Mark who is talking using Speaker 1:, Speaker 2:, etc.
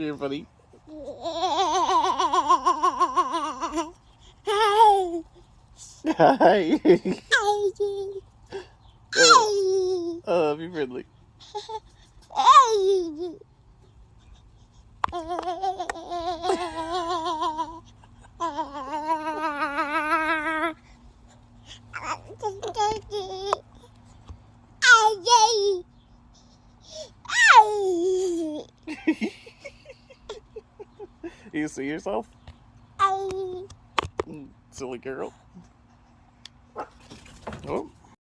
Speaker 1: You're funny. Hi. Oh, be friendly. You see yourself? Silly girl. Oh.